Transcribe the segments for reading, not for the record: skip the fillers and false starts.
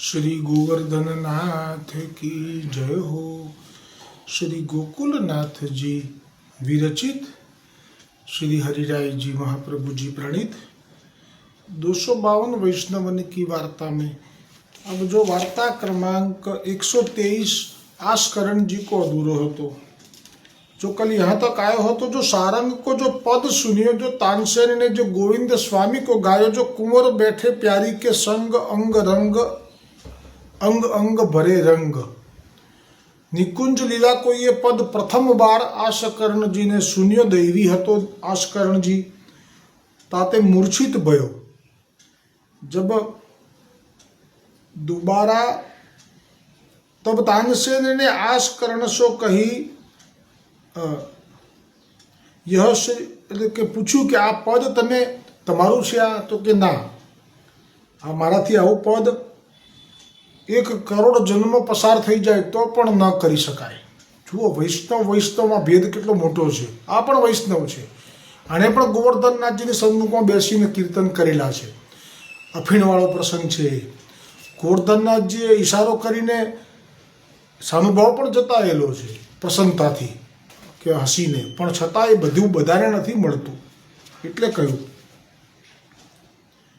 श्री गोवर्धन नाथ की जय हो। श्री गोकुल नाथ जी विरचित श्री हरिराय जी महाप्रभु जी प्रणीत 252 वैष्णवन की वार्ता में अब जो वार्ता क्रमांक 123 आस्करण जी को अधूरो हो, जो कल यहाँ तक आयो हो, तो जो सारंग को जो पद सुनियो, जो तानसेन ने जो गोविंद स्वामी को गायो, जो कुंवर बैठे प्यारी के संग अंग रंग अंग अंग भरे रंग, निकुंज लीला को ये पद प्रथम बार आस्करण जी ने सुनियो। दैवी हतो आस्करण जी, ताते मूर्छित भयो। जब दोबारा तब तानसेन ने आस्करण सो कही यह के पूछ्યું કે આ પદ તમે તમારું છે આ? તો કે ના, આ મારાથી આવું પદ 1 કરોડ જન્મ પસાર થઈ જાય તો પણ ન કરી શકાય। જુઓ, વૈષ્ણવમાં ભેદ કેટલો મોટો છે। આ પણ વૈષ્ણવ છે, આણે પણ ગોવર્ધનનાથજીની સન્મુખમાં બેસીને કીર્તન કરેલા છે। અફીણવાળો પ્રસંગ છે। ગોવર્ધનનાથજીએ ઈશારો કરીને સાનુભાવ પણ જતાયેલો છે પ્રસન્નતાથી કે હસીને, પણ છતાં એ બધું બધાને નથી મળતું, એટલે કહ્યું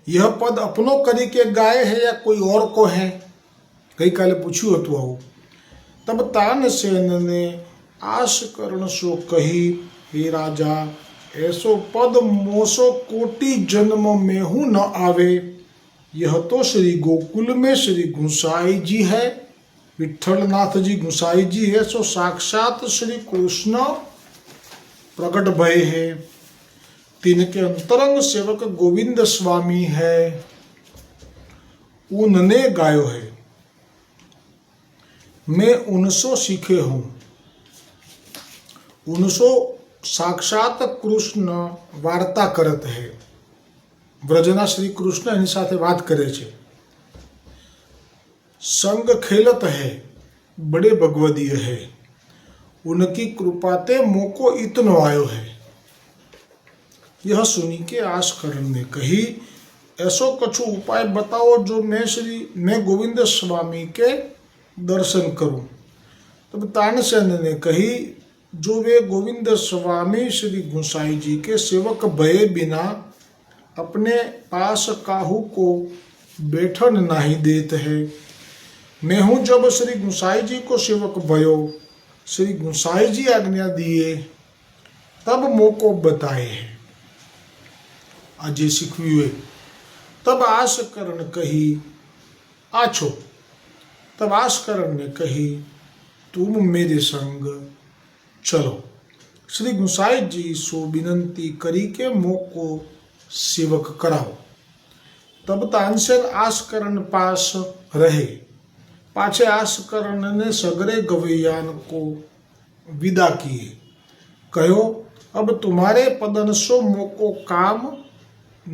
यह पद अपनो करी के गाए है या कोई और को है? ગઈકાલે પૂછ્યું હતું આવું। તબ તાનસેન ને આસ્કરણ સો કહી, હે રાજા, ऐसो पद मोसो कोटि जन्म में हूँ न आवे। यह तो श्री गोकुल में श्री गुसाई जी है, विठलनाथ जी गुसाई जी है, सो साक्षात श्री कृष्ण प्रकट भय है। तिनके अंतरंग सेवक गोविंद स्वामी है, उनने गायो है। मैं उनसो सीखे हूँ। उनसो साक्षात कृष्ण वार्ता करत है। ब्रजना श्री कृष्ण एनी साथे बात करे छे। संग खेलत है, बड़े भगवदीय है, उनकी कृपा ते मोको इतनो आयो है। यह सुनी के आस्करण ने कही, ऐसो कछु उपाय बताओ जो मैं गोविंद स्वामी के दर्शन करूं। तब तानसेन ने कही, जो वे गोविंद स्वामी श्री गुसाई जी के सेवक भये बिना अपने पास काहू को बैठन नहीं देते हैं। मैं हूँ जब श्री गुसाई जी को सेवक भयो, श्री गुसाई जी आज्ञा दिए तब मोको बताए है। आज सीखवी तब आस्करण कही, आछो। तब आस्करण ने कही, तुम मेरे संग चलो। श्री गुसाई जी सो विनंती करी के मोको सेवक कराओ। तब तानसेन आस्करण पास रहे। पाछे आस्करण ने सगरे गवैयान को विदा किए। कहो, अब तुम्हारे पदन सो मोको काम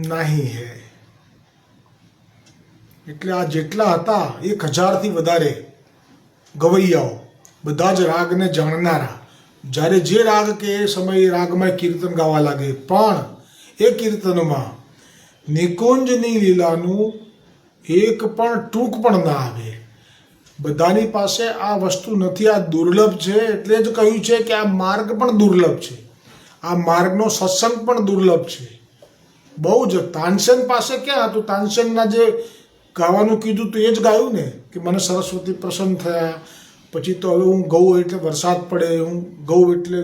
नहीं है। એટલે આ જેટલા હતા 1000 થી વધારે ગવૈયાઓ, બધા જ રાગને જાણનારા, જ્યારે જે રાગ કે એ સમયે રાગમાં કીર્તન ગાવા લાગે, પણ એ કીર્તનમાં નિકુંજની લીલાનું એક પણ ટૂંક પણ ના આવે। બધાની પાસે આ વસ્તુ નથી, આ દુર્લભ છે। એટલે જ કહ્યું છે કે આ માર્ગ પણ દુર્લભ છે, આ માર્ગનો સત્સંગ પણ દુર્લભ છે। બહુ જ તાનસેન પાસે ક્યાં હતું? તાનસેનના જે ગાવાનું કીધું તો એ જ ગાયું ને કે મને સરસ્વતી પ્રસન્ન થયા, પછી તો હવે હું ગઉં એટલે વરસાદ પડે, હું ગઉં એટલે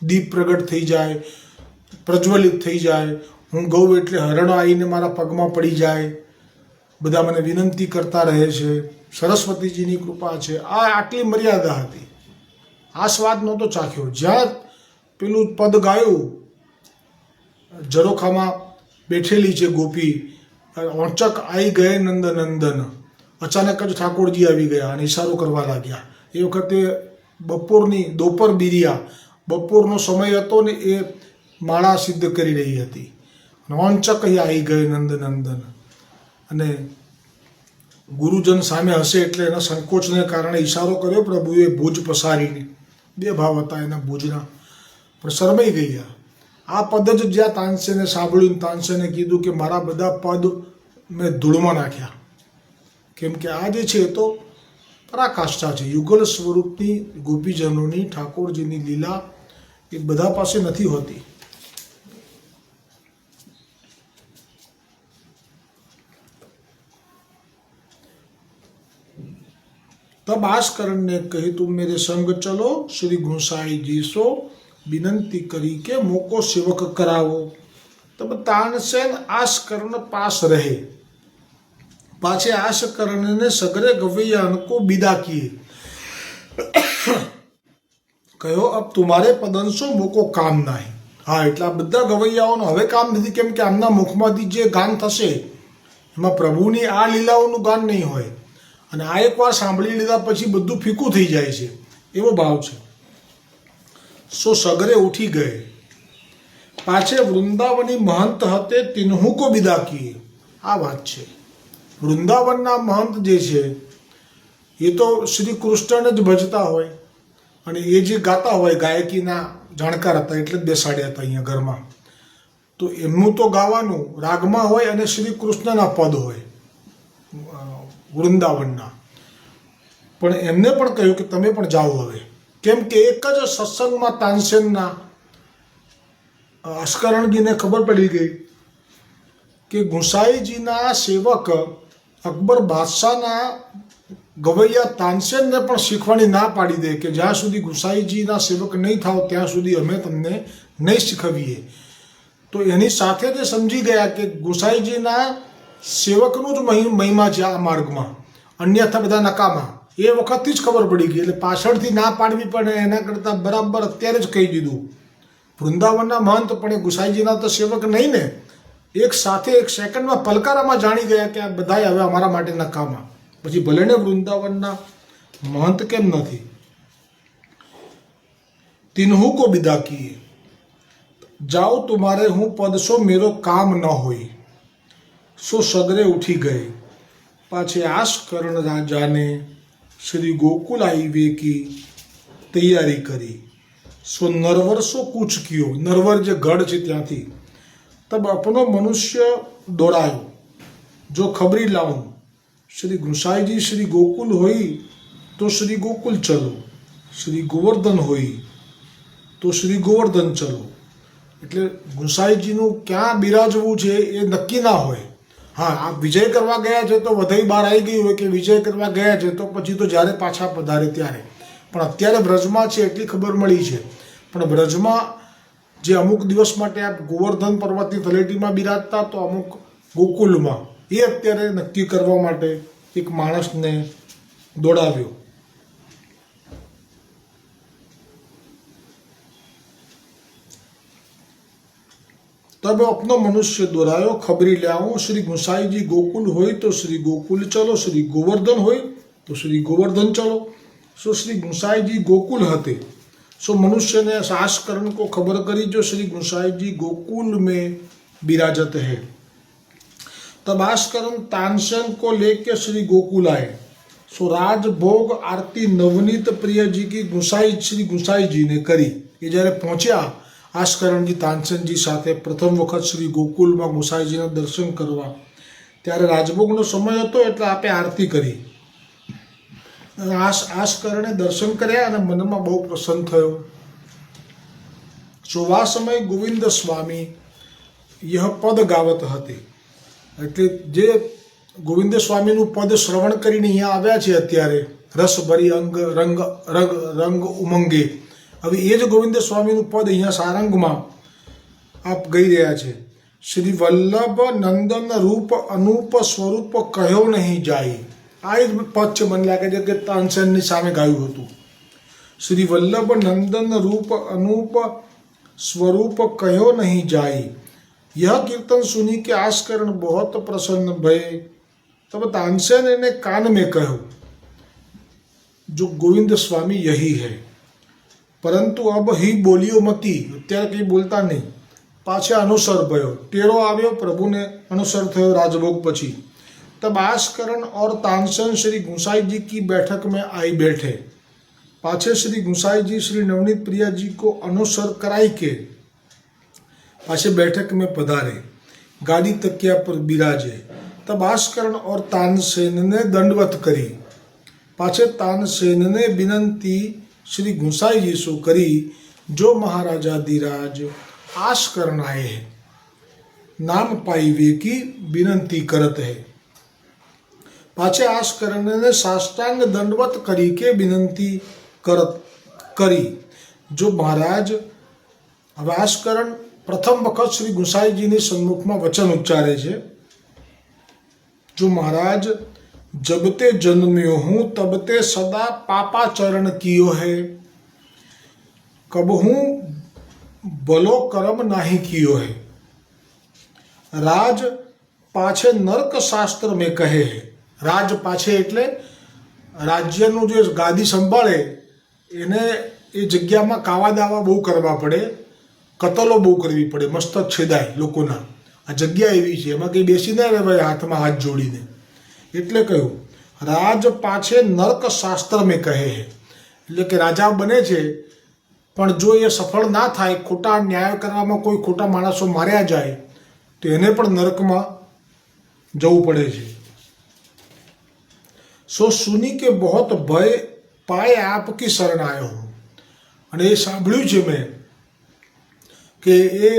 દીપ પ્રગટ થઈ જાય, પ્રજ્વલિત થઈ જાય, હું ગઉં એટલે હરણો આવીને મારા પગમાં પડી જાય, બધા મને વિનંતી કરતા રહે છે, સરસ્વતીજીની કૃપા છે। આ આટલી મર્યાદા હતી, આ સ્વાદ નહોતો ચાખ્યો। જ્યાં પેલું પદ ગાયું, ઝરોખામાં બેઠેલી છે ગોપી, ઓંચક આવી ગયે નંદ નંદન, અચાનક જ ઠાકોરજી આવી ગયા અને ઈશારો કરવા લાગ્યા। એ વખતે દોપર બીરિયા, બપોરનો સમય હતો ને, એ માળા સિદ્ધ કરી રહી હતી, ઓંચક આવી ગયે નંદ નંદન। અને ગુરુજન સામે હશે એટલે એના સંકોચને કારણે ઈશારો કર્યો પ્રભુએ ભુજ પસારીને। 2 ભાવ હતા એના ભુજના, પણ શરમાઈ ગયા। આ પદ જ જ્યાં તાનસેને સાંભળ્યું, તાનસેને કીધું કે મારા બધા પદ મેં ધૂળમાં નાખ્યા, કેમ કે આ જે છે એ તો પરાકાષ્ઠા છે, યુગલ સ્વરૂપની ગોપીજનોની ઠાકોરજીની લીલા એ બધા પાસે નથી હોતી. तब आस्करण ने कही तुम मेरे संग चलो, श्री गोसाई जी सो विनंती करी के मोको सेवक करावो. तब तानसेन आस्करण पास रहे. पाछे आस्करण ने सगरे गवैयान को विदा किए. कहो अब तुम्हारे पदंशो मोको काम नहीं. हाँ, એટલે આ બધા ગવૈયાઓનો હવે કામ નથી, કેમ કે આમના મુખમાંથી જે ગાન થશે એમાં પ્રભુની આ લીલાઓનું ગાન નહીં હોય, અને આ એકવાર સાંભળી લીધા પછી બધું ફીકું થઈ જાય છે, એવો ભાવ છે. સો સગરે ઉઠી ગયે. પાછે વૃંદાવની મહંત હતે તિન્હુ કો વિદા કીએ. આ વાત છે. વૃંદાવનના મહંત જે છે એ તો શ્રી કૃષ્ણને જ ભજતા હોય, અને એ જે ગાતા હોય, ગાયકીના જાણકાર હતા એટલે જ બેસાડ્યા હતા અહીંયા ઘરમાં. તો એમનું તો ગાવાનું રાગમાં હોય અને શ્રી કૃષ્ણના પદ હોય વૃંદાવનના. પણ એમને પણ કહ્યું કે તમે પણ જાઓ હવે, કેમ કે એક જ સત્સંગમાં તાનસેનના આસ્કરણજીને ખબર પડી ગઈ કે ગુસાઈજીના સેવક અકબર બાદશાહના ગવૈયા તાનસેનને પણ શીખવાની ના પાડી દે કે જ્યાં સુધી ગુસાઈજીના સેવક નહીં થાવ ત્યાં સુધી અમે તમને નહીં શીખવીએ. તો એની સાથે તે સમજી ગયા કે ગુસાઈજીના સેવકનું જ મહિમા છે આ માર્ગમાં, અન્યથા બધા નકામા. એ વખતથી જ ખબર પડી ગઈ, એટલે પાછળથી ના પાડવી પડે એના કરતાં બરાબર અત્યારે જ કહી દીધું. વૃંદાવનના મહંત પણ એ ગુસાઈજીના તો સેવક નહીં ને, એક સાથે એક સેકન્ડમાં પલકારામાં જાણી ગયા કે આ બધાય હવે અમારા માટે નકામા. પછી ભલે ને વૃંદાવનના મહંત કેમ નથી. તિન્હુ કો વિદા કીએ. જાઓ તુમારે હું પદ સો મેરો કામ ન હોય. સો સગરે ઉઠી ગए. પાછે આસ્કરણ રાજાને શ્રી ગોકુલ આઈવે કી તૈયારી કરી. સો નરવર સો કૂચ કિયો. નરવર જે ગઢ છે ત્યાંથી. તબ અપનો મનુષ્ય દોડાયો, જો ખબરી લાવું. श्री गुसाई जी श्री गोकुल होई तो श्री गोकुल चलो, श्री गोवर्धन होई तो श्री गोवर्धन चलो. એટલે ગુસાઈજીનું ક્યાં બિરાજવું છે એ નક્કી ના હોય. હા, આ વિજય કરવા ગયા છે તો વધાઈ બહાર આવી ગઈ હોય કે વિજય કરવા ગયા છે તો પછી તો જ્યારે પાછા પધારે ત્યારે. પણ અત્યારે બ્રજમાં છે એટલી ખબર મળી છે. પણ બ્રજમાં જે અમુક દિવસ માટે આ ગોવર્ધન પર્વતની તળેટીમાં બિરાજતા તો અમુક ગોકુલમાં, એ અત્યારે નક્કી કરવા માટે એક માણસને દોડાવ્યો. तब अपनो मनुष्य दोहरायो, खबरी ले आओ. श्री गुसाई जी गोकुल होई तो श्री गोकुल चलो, श्री गोवर्धन होई तो श्री गोवर्धन चलो. सो श्री गुसाई जी गोकुल हते. सो मनुष्य ने आस्करण को खबर करी जो श्री गुसाई जी गोकुल में विराजत है. तब आस्करण तानसेन को लेके श्री गोकुल आए. सो राजभोग आरती नवनीत प्रिय जी की श्री गुसाई जी ने करी. ये जયારે પહોંચ્યા આસ્કરણજી તાનસેનજી સાથે પ્રથમ વખત શ્રી ગોકુલમાં ગુસાઈજીના દર્શન કરવા, ત્યારે રાજભોગનો સમય હતો એટલે આપે આરતી કરી. આસ્કરણે દર્શન કર્યા અને મનમાં બહુ પ્રસન્ન થયો. સો આ સમય ગોવિંદ સ્વામી યહ પદ ગાવત હતી. એટલે જે ગોવિંદ સ્વામીનું પદ શ્રવણ કરીને અહીંયા આવ્યા છે અત્યારે, રસભરી અંગ રંગ રંગ રંગ ઉમંગે. હવે એ જ ગોવિંદ સ્વામીનું પદ અહીંયા સારંગમાં આપ ગઈ રહ્યા છે. શ્રી વલ્લભ નંદન રૂપ અનુપ સ્વરૂપ કહ્યો નહીં જાય. આ જ પદ છે, મને લાગે છે કે તાનસેનની સામે ગાયું હતું. શ્રી વલ્લભ નંદન રૂપ અનુપ સ્વરૂપ કહ્યો નહીં જાય. यह कीर्तन सुनी के आस्करण बहुत प्रसन्न भये. तब तानसेन ने कान में कहो, जो गोविंद स्वामी यही है, परंतु अब ही बोलियो मती. અત્યારે કંઈ બોલતા નહીં. પાછા અનુસર ભયો, ટેરો આવ્યો, પ્રભુને અનુસર થયો રાજભોગ પછી. तब आस्करण और तानसेन श्री गुसाई जी की बैठक में आई बैठे. पाछे श्री गुसाई जी श्री नवनीत प्रिया जी को अनुसर कराई के पाछे बैठक में पधारे. गाड़ी तकिया पर बिराजे. तब आस्करण और तानसेन ने दंडवत करी। पाछे तानसेन ने विनंती श्री गुसाई जी सु करी, जो महाराजा धीराज आस्करण आए है, नाम पाईवे की विनंती करत है। पाछे आस्करण ने साष्टांग दंडवत करी के विनंती करत करी, जो महाराज હવે આસ્કરણ પ્રથમ વખત શ્રી ગુસાઈજીની સન્મુખમાં વચન ઉચ્ચારે છે, જો મહારાજ जब ते जन्म्यो हूँ तब ते सदा पापाचरण कियो है, कबहू भलो कर्म नाही कियो है। राज पाछे नरक शास्त्र में कहे है। राज पाछे एटले राज्यનું જે ગાદી સંભાળે એને એ જગ્યામાં કાવા દાવા બહુ કરવા પડે, કતલો બહુ કરવી પડે, મસ્તક છેદાય લોકોના। આ જગ્યા એવી છે, એમાં કંઈ બેસી ના રહેવાય હાથમાં હાથ જોડીને। એટલે કહ્યું રાજ પાછે નર્ક શાસ્ત્ર મેં કહે હે, એટલે કે રાજા બને છે પણ જો એ સફળ ના થાય, ખોટા ન્યાય કરવામાં કોઈ ખોટા માણસો માર્યા જાય તો એને પણ નરકમાં જવું પડે છે। सो सुनी के बहुत भय पाए आपकी शरण आयो हूँ। અને એ સાંભળ્યું છે મેં કે એ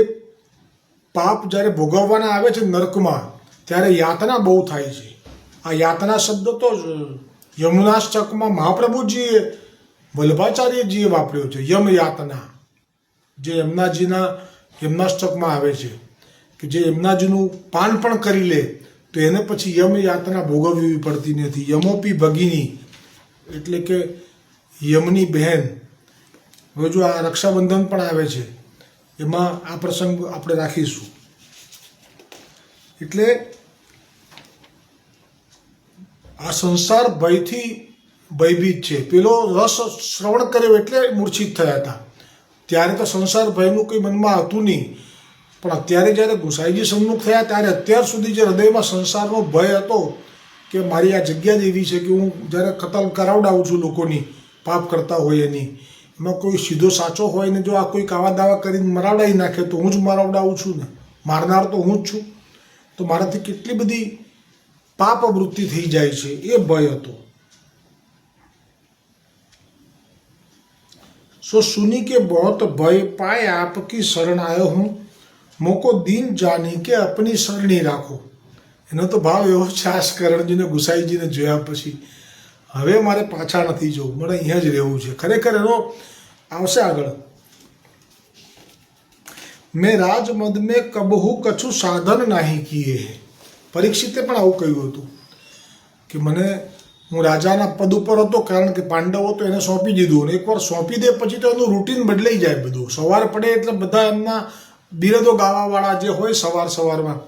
પાપ જ્યારે ભોગવવાના આવે છે નરકમાં ત્યારે યાતના બહુ થાય છે। આ યાતના શબ્દ તો યમુનાષ્ટકમાં મહાપ્રભુજીએ વલ્લભાચાર્યજીએ વાપર્યો છે। યમ યાતના જે યમનાષ્ટકમાં આવે છે કે જે યમનાજીનું પાન પણ કરી લે તો એને પછી યમ યાતના ભોગવવી પડતી નથી। યમોપી ભગિની એટલે કે યમની બહેન। હવે જો આ રક્ષાબંધન પણ આવે છે એમાં આ પ્રસંગ આપણે રાખીશું। એટલે આ સંસાર ભયથી ભયભીત છે। પેલો રસ શ્રવણ કર્યો એટલે મૂર્છિત થયા હતા, ત્યારે તો સંસાર ભયનું કંઈ મનમાં હતું નહીં, પણ અત્યારે જ્યારે ગુસાઈજી સન્મુખ થયા ત્યારે અત્યાર સુધી જે હૃદયમાં સંસારનો ભય હતો કે મારી આ જગ્યા જ એવી છે કે હું જ્યારે કતલ કરાવડાવું છું લોકોની, પાપ કરતા હોય એની, એમાં કોઈ સીધો સાચો હોય ને જો આ કોઈ કાવા દાવા કરીને મરાવડાવી નાખે તો હું જ મરાવડાવું છું ને, મારનાર તો હું જ છું, તો મારાથી કેટલી બધી પાપ વૃત્તિ થઈ જાય છે, એ ભય હતો। सो सुनी के बहुत भय पाए आपकी शरण आयो हूँ, मोको दीन जानी के अपनी शरणी राखो। એનો તો ભાવ એવો છે આસ્કરણજીને ગુસાઈજીને જોયા પછી હવે મારે પાછા નથી જવું, મારે અહીંયા જ રહેવું છે। ખરેખર એનો આવશે આગળ। મેં રાજમદ મેં કબહુ કછું સાધન નાહી કીએ હે। પરીક્ષિતે પણ આવું કહ્યું હતું કે મને હું રાજાના પદ ઉપર હતો કારણ કે પાંડવો તો એને સોંપી દીધું, અને એકવાર સોંપી દે પછી તો એનું રૂટીન બદલાઈ જાય બધું। સવાર પડે એટલે બધા એમના બિરદો ગાવાવાળા જે હોય સવારમાં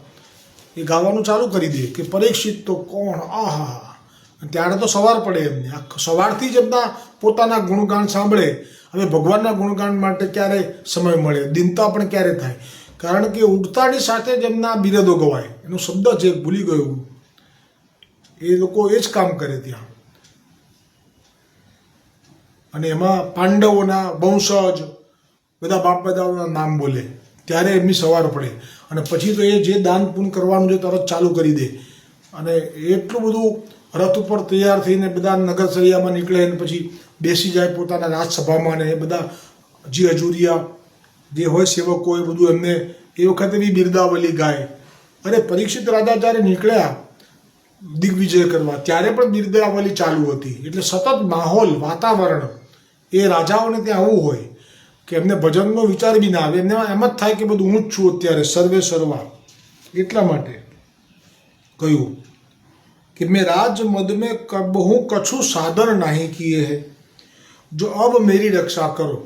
એ ગાવાનું ચાલુ કરી દે કે પરીક્ષિત તો કોણ, આહા। ત્યારે તો સવાર પડે એમને, સવારથી જ એમના પોતાના ગુણગાન સાંભળે। હવે ભગવાનના ગુણગાન માટે ક્યારે સમય મળે, દિનતા પણ ક્યારે થાય, કારણ કે ઉઠતાની સાથે જ એમના બિરદો ગવાય। એનો શબ્દ છે ભૂલી ગયો, એ લોકો એ જ કામ કરે ત્યાં। અને એમાં પાંડવોના વંશજ બધા બાપ દાદાઓના નામ બોલે ત્યારે એમની સવાર પડે, અને પછી તો એ જે દાન પૂન કરવાનું છે તરત ચાલુ કરી દે, અને એટલું બધું રથ ઉપર તૈયાર થઈને બધા નગરચર્યામાં નીકળે, અને પછી બેસી જાય પોતાના રાજસભામાં, ને એ બધા જે હજુરિયા જે હોય સેવકો એ બધું એમને એ વખતે બી બિરદાવલી ગાય। અરે પરીક્ષિત રાજા જ્યારે નીકળ્યા દિગ્વિજય કરવા ત્યારે પણ બિરદાવલી ચાલુ હતી। એટલે સતત માહોલ વાતાવરણ એ રાજાઓને ત્યાં આવું હોય કે એમને ભજનનો વિચાર બી ના આવે, એમને એમ જ થાય કે બધું હું જ છું અત્યારે સર્વે સર્વા। એટલા માટે કહ્યું कि मैं राज मद में कबहू कछु साधन नहीं किए है, जो अब मेरी रक्षा करो।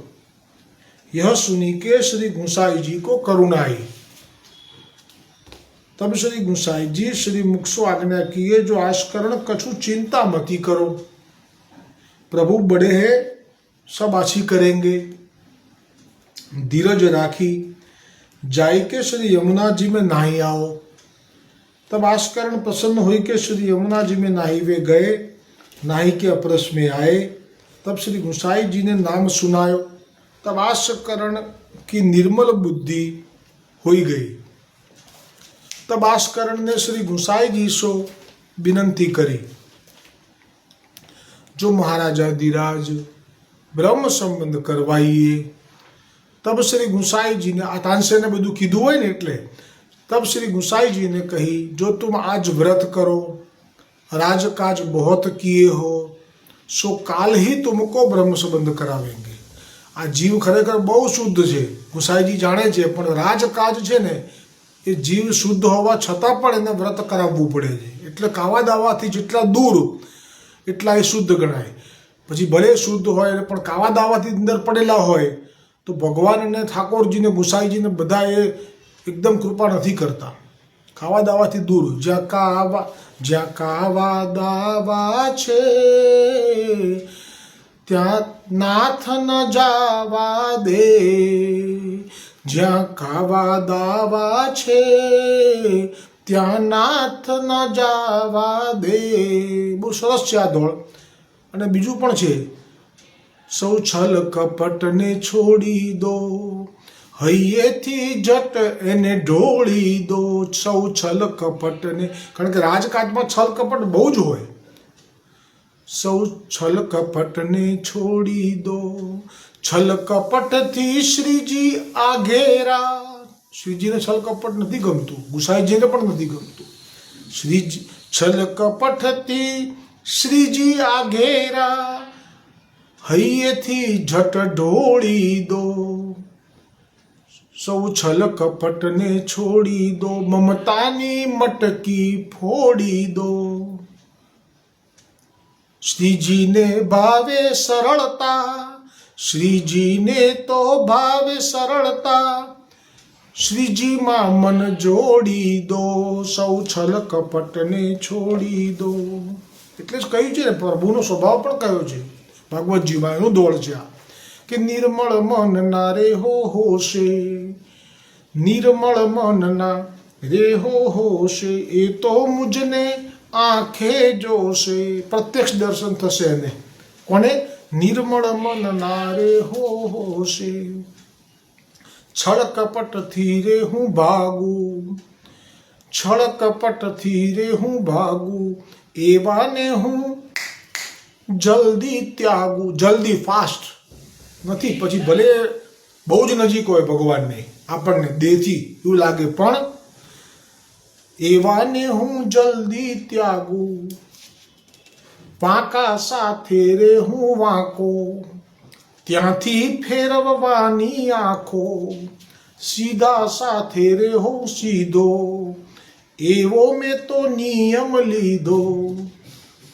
यह सुनी के श्री गुसाई जी को करुणा आई। तब श्री गुसाई जी श्री मुख से आज्ञा किए, जो आस्करण कछु चिंता मती करो, प्रभु बड़े हैं सब अच्छी करेंगे। धीरज राखी जाय के श्री यमुना जी में नहाई आओ। तब आस्करण प्रसन्न हुई के श्री यमुना जी में नहाई वे गए, नहाई के अपरस में आए। तब श्री गुसाई जी ने नाम सुनायो। तब आस्करण की निर्मल बुद्धि हुई गई। तब आस्करण ने श्री गुसाई जी सो विनंती करी, जो महाराजा धीराज ब्रह्म संबंध करवाइए। तब श्री गुसाई जी ने तानसे ने બધું કીધું હોય ને એટલે तब श्री गुसाई जी ने कही, जो तुम आज व्रत करो, राजकाज बहुत किए हो, सो काल ही तुमको ब्रह्म संबंध करावेंगे। आ जीव खरेखर બહુ શુદ્ધ છે, ગુસાઈજી જાણે છે, પણ રાજકાજ છે ને એ જીવ શુદ્ધ હોવા છતાં પણ એને વ્રત કરાવવું પડે છે, એટલે કાવા દાવાથી જેટલા દૂર એટલા એ શુદ્ધ ગણાય। પછી ભલે શુદ્ધ હોય પણ કાવા દાવાથી અંદર પડેલા હોય તો ભગવાન અને ઠાકોરજીને ગુસાઈજીને બધા એ એકદમ કૃપા નથી કરતા, ખાવા દાવાથી દૂર। જ્યાં કાવા દાવા છે ત્યાં નાથ ન જાવા દે, જ્યાં કાવા દાવા છે ત્યાં નાથ ન જાવા દે। બહુ સરસ છે આ દોડ। અને બીજું પણ છે, સૌ છલ કપટને છોડી દો, હૈયેથી જટ એને ઢોળી દો। સૌ છલ કપટને, કારણ કે રાજકાજમાં છલ કપટ બહુ જ હોય। સૌ છલ કપટને છોડી દો, છલ કપટથી શ્રીજી આઘેરા। શ્રીજીને છલ કપટ નથી ગમતું, ગુસાઈજીને પણ નથી ગમતું। શ્રીજી છલ કપટથી શ્રીજી આઘેરા, હૈયેથી જટ ઢોળી દો। સૌ છલ કપટને છોડી દો, મમતાની મટકી ફોડી દો। શ્રીજીને ભાવે સરળતા, શ્રીજીને તો ભાવે સરળતા, શ્રીજીમાં મન જોડી દો। સૌ છલ કપટને છોડી દો, એટલે જ કહ્યું છે ને, પ્રભુનો સ્વભાવ પણ કયો છે ભાગવતજીમાં, એનું દોડ છે આ કે નિર્મળ મનના રે હો હોશે, નિર્મળ મનના રે હો હોશે, એ તો મુજને આંખે જોશે। પ્રત્યક્ષ દર્શન થશે એને, કોને? નિર્મળ મનના રે હો હોશે। છળ કપટથી રે હું ભાગું, છળ કપટથી રે હું ભાગું, એવાને હું જલ્દી ત્યાગું। જલ્દી ફાસ્ટ નથી, પછી ભલે બહુ જ નજીક હોય ભગવાનને, આપણને દેહથી એવું લાગે, પણ એવાને હું જલ્દી ત્યાગું। વાંકા સાથે રે હું વાંકો, ત્યાંથી ફેરવવાની આંખો, સીધા સાથે રે હું સીધો, એવો મેં તો નિયમ લીધો।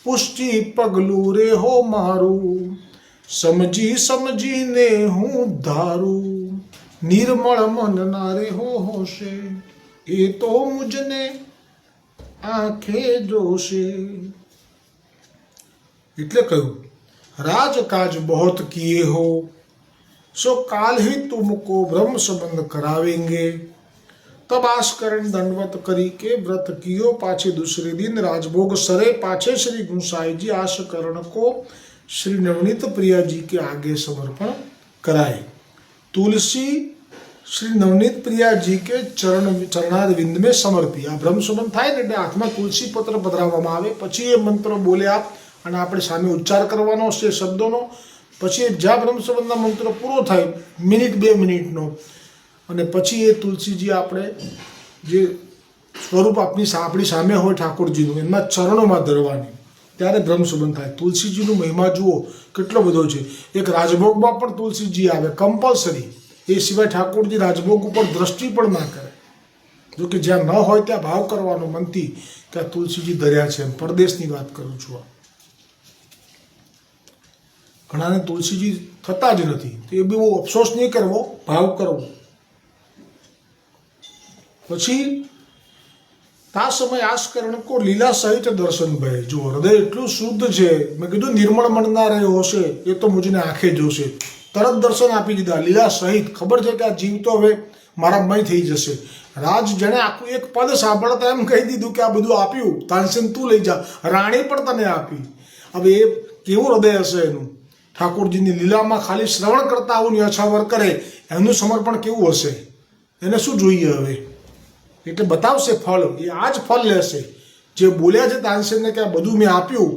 પુષ્ટિ પગલું રે હો મારું, સમજી સમજીને હું ધારું। નિર્મળ મનના રે હો હોશે, એ તો મુજને આંખે જોશે। એટલે કહ્યું, राजकाज बहुत किए हो, सो काल ही तुमको ब्रह्म संबंध करावेंगे। तब आस्करण दंडवत करी के व्रत कियो, पाछे दूसरे दिन राजभोग सरे, पाछे श्री गुसाई जी आस्करण को श्री नवनीत प्रिया जी के आगे समर्पण कराए। तुलसी श्री नवनीत प्रिया जी के चरणारविंद में समर्पी। आ ब्रह्म संबंध थाय ने એટલે હાથમાં તુલસી પત્ર પધરાવવામાં આવે, પછી એ મંત્ર બોલ્યા અને આપણે સામે ઉચ્ચાર કરવાનો છે શબ્દોનો। પછી જ્યાં બ્રહ્મ સંબંધના મંત્ર પૂરો થાય, મિનિટ 2 મિનિટનો, અને પછી એ તુલસીજી આપણે જે સ્વરૂપ આપણી સામે હોય ઠાકોરજીનું, એમના ચરણોમાં ધરવાની, ત્યારે બ્રહ્મ સંબંધ થાય। તુલસીજીનો મહિમા જુઓ કેટલો બધો છે। એક રાજભોગમાં પણ તુલસીજી આવે કમ્પલસરી, એ સિવાય ઠાકોરજી રાજભોગ ઉપર દ્રષ્ટિ પણ ના કરે। જો કે જ્યાં ન હોય ત્યાં ભાવ કરવાનો મનથી કે આ તુલસીજી ધર્યા છે। પરદેશની વાત કરું છું। ઘણાને તુલસીજી થતા જ નથી, તો એ બી બહુ અફસોસ નહીં કરવો, ભાવ કરવો। પછી તા સમય આસ્કરણ કો લીલા સહિત દર્શન ભય। જો હૃદય એટલું શુદ્ધ છે, મેં કીધું નિર્મળ મનના રહ્યો હશે, એ તો મુજને આંખે જોશે। તરત દર્શન આપી દીધા લીલા સહિત। ખબર છે કે આ જીવ તો હવે મારા મય થઈ જશે। રાજ જેણે આખું એક પદ સાંભળતા એમ કહી દીધું કે આ બધું આપ્યું, તાનસેન તું લઈ જા, રાણી પણ તને આપી। હવે એ કેવું હૃદય હશે એનું? ઠાકોરજીની લીલામાં ખાલી શ્રવણ કરતા આવું ન્યાછાવર કરે, એનું સમર્પણ કેવું હશે? એને શું જોઈએ હવે? એટલે બતાવશે ફળ, એ આ જ ફળ લેશે. જે બોલ્યા છે તાનસેનને કે આ બધું મેં આપ્યું,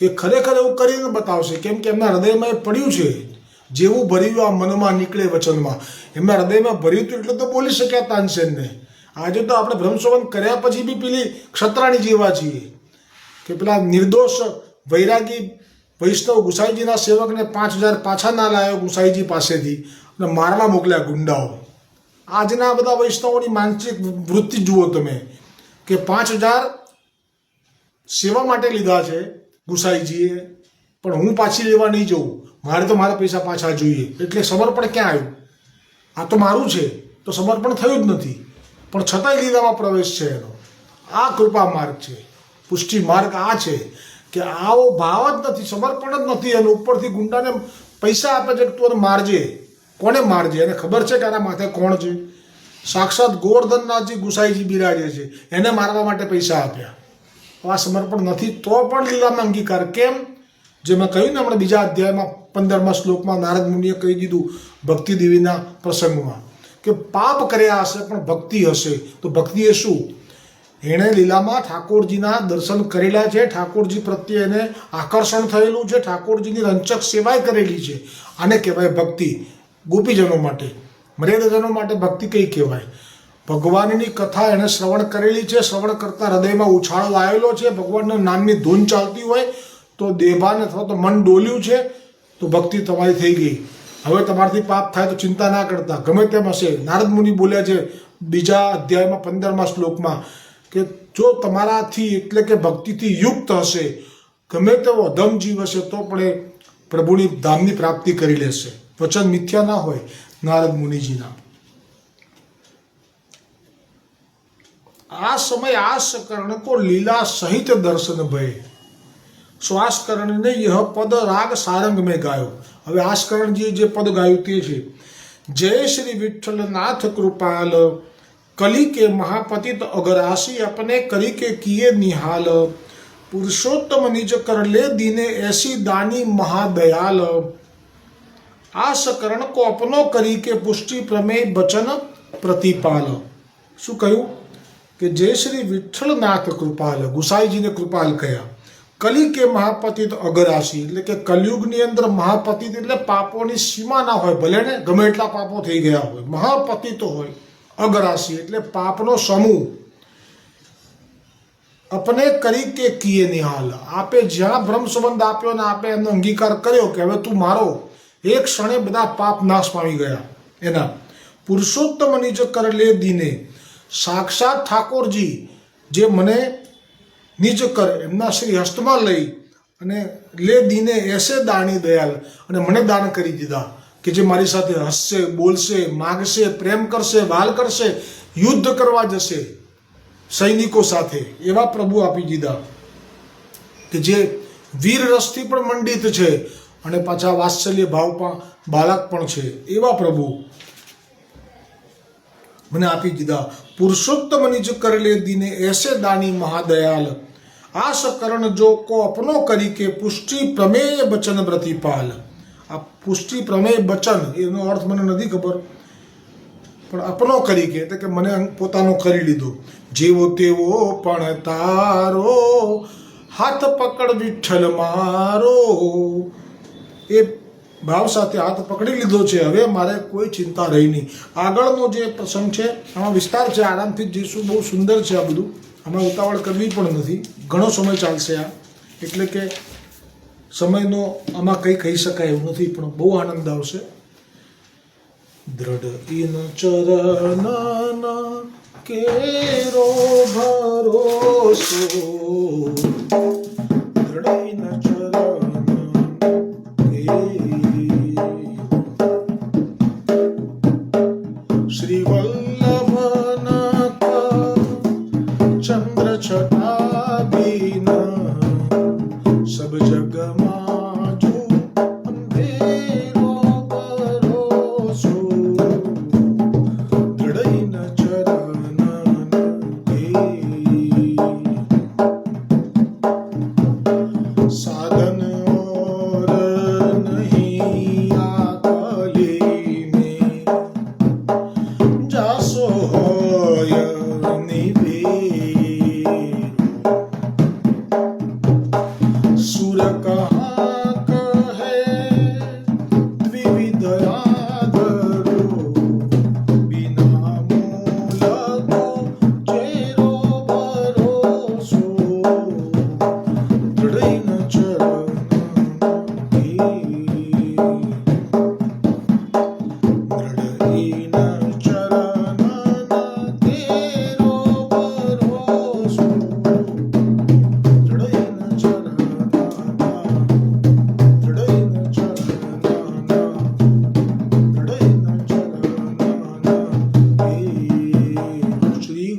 એ ખરેખર એવું કરીને બતાવશે, કેમ કે એમના હૃદયમાં એ પડ્યું છે. જેવું ભર્યું આ મનમાં નીકળે વચનમાં, એમના હૃદયમાં ભર્યું હતું એટલે તો બોલી શક્યા તાનસેનને. આજે તો આપણે બ્રહ્મસંવત કર્યા પછી બી પેલી ક્ષત્રાણી જેવા છીએ કે પેલા નિર્દોષ વૈરાગી વૈષ્ણવ ગુસાઈજીના સેવકને 5000 પાછા ના લાવ્યો ગુસાઈજી પાસેથી અને મારવા મોકલ્યા ગુંડાઓ. આજના બધા વૈષ્ણવોની માનસિક વૃત્તિ જુઓ તમે કે 5000 સેવા માટે લીધા છે ગુસાઈજીએ, પણ હું પાછી લેવા નહીં જઉં, મારે તો મારા પૈસા પાછા જોઈએ. એટલે સમર્પણ ક્યાં આવ્યું? આ તો મારું છે, તો સમર્પણ થયું જ નથી, પણ છતાંય લીલામાં પ્રવેશ છે એનો. આ કૃપા માર્ગ છે, પુષ્ટિ માર્ગ આ છે કે આવો ભાવ જ નથી, સમર્પણ જ નથી. અને ઉપરથી ગુંડાને પૈસા આપે છે કે તું મારજે. કોને મારજે? એને ખબર છે કે આના માથે કોણ છે? સાક્ષાત ગોવર્ધનનાથજી ગુસાઈજી બિરાજે છે, એને મારવા માટે પૈસા આપ્યા. આ સમર્પણ નથી તો પણ લીલામાં અંગીકાર કેમ? જે મેં કહ્યું ને હમણાં બીજા અધ્યાયમાં 15મા શ્લોકમાં નારદ મુનિએ કહી દીધું ભક્તિ દેવીના પ્રસંગમાં કે પાપ કર્યા હશે પણ ભક્તિ હશે. તો ભક્તિ એ શું? એણે લીલામાં ઠાકોરજીના દર્શન કરેલા છે, ઠાકોરજી પ્રત્યે એને આકર્ષણ થયેલું છે, ઠાકોરજીની રંચક સેવાય કરેલી છે. આને કહેવાય ભક્તિ. ગોપીજનો માટે, મર્યાદાજનો માટે ભક્તિ કઈ કહેવાય? ભગવાનની કથા એણે શ્રવણ કરેલી છે, શ્રવણ કરતા હૃદયમાં ઉછાળો આવેલો છે, ભગવાનના નામની ધૂન ચાલતી હોય તો દેભાન અથવા તો મન ડોલ્યું છે, તો ભક્તિ તમારી થઈ ગઈ. હવે તમારાથી પાપ થાય તો ચિંતા ના કરતા, ગમે તેમ હશે. નારદ મુનિ બોલ્યા છે બીજા અધ્યાયમાં 15મા શ્લોકમાં કે જો તમારાથી એટલે કે ભક્તિથી યુક્ત હશે, ગમે તેવો અધમ જીવ હશે તો પણ એ પ્રભુની ધામની પ્રાપ્તિ કરી લેશે. વચન મિથ્યા ના હોય નારદ મુનિજીના. આ સમય આસ કर्ण को लीला सहित दर्शन भय, શ્વાસ કર્ણને यह પદ રાગ સારંગ મેં ગાયો. હવે આસ્કરણજીએ જે પદ ગાયું તે છે જય શ્રી વિઠ્ઠલનાથ કૃપાલ, કલી કે મહાપતિત અગરાસી अपने करी के किए निहाल, पुरुषोत्तम निज कर ले दीने ऐसी दानी महादयाल, आस करण को अपनो करी के पुष्टि प्रमेय बचन प्रतिपाल. શું કહ્યું કે જય શ્રી વિઠ્ઠલનાથ કૃપાલ, ગુસાઈજીને કૃપાલ કયા. કલી કે મહાપતિત અગરાશી એટલે કે કલયુગની અંદર મહાપતિત એટલે પાપોની સીમા ના હોય, ભલે ને ગમે એટલા પાપો થઈ ગયા હોય, મહાપતિત હોય. અગરાશી એટલે પાપનો સમૂહ. अपने કરી કે કિએ નિહાલ, આપે જ્યાં બ્રહ્મ સંબંધ આપ્યો ને આપે એમનો અંગીકાર કર્યો કે હવે તું મારો, એક ક્ષણે બધા પાપ નાશ પામી ગયા એના. પુરુષોત્તમ નિજ કર લે દીને, સાક્ષાત ઠાકોરજી જે મને નિજ કર એમના શ્રી હસ્તમાં લઈ અને લે દીને એસે દાણી દયાલ, અને મને દાન કરી દીધા કે જે મારી સાથે હસશે, બોલશે, માગશે, પ્રેમ કરશે, વાલ કરશે, યુદ્ધ કરવા જશે સૈનિકો સાથે, એવા પ્રભુ આપી દીધા કે જે વીર રસથી પણ મંડિત છે અને પાછા વાત્સલ્ય ભાવમાં બાળક પણ છે. એવા પ્રભુ મને આપી દીધા. પુરુષોત્તમ નિજ કર લે દીને ऐसे दानी महादयाल, आस करण जो को अपनो करी के पुष्टि प्रमेय बचन प्रतिपाल. આ પુષ્ટિ પ્રમેય બચન એનો અર્થ મને નથી ખબર, પણ અપનો કરી કે એટલે કે મને પોતાનો કરી લીધો. જેવો તેવો પણ તારો હાથ પકડ વિઠ્ઠલ મારો, એ ભાવ સાથે હાથ પકડી લીધો છે. હવે મારે કોઈ ચિંતા રહી નહીં. આગળનો જે પ્રસંગ છે આમાં વિસ્તાર છે, આરામથી જઈશું. બહુ સુંદર છે આ બધું, આમાં ઉતાવળ કરવી પણ નથી, ઘણો સમય ચાલશે આ. એટલે કે સમયનો આમાં કંઈ કહી શકાય એવું નથી, પણ બહુ આનંદ આવશે. દ્રઢ ઇન ચરણના કેરો ભરોસો, દ્રઢ ઇન श्री वल्लभनाथ चंद्र छटा बीना, सब जग माजू अंधेरो भरोसो, दृढ़ न चरण के. दूर कहाँ कहे द्विविध आदरो बिना मूल को चेरो भरोसो दृढ़ चरण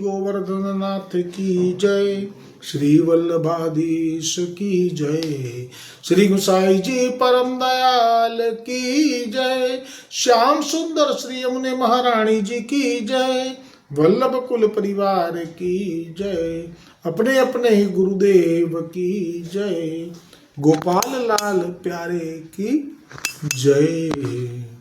गोवर्धननाथ की जय, श्री वल्लभाधीश की जय, श्री गुसाई जी परम दयाल की जय, श्याम सुंदर श्री यमुने महारानी जी की जय, वल्लभ कुल परिवार की जय, अपने अपने ही गुरुदेव की जय, गोपाल लाल प्यारे की जय।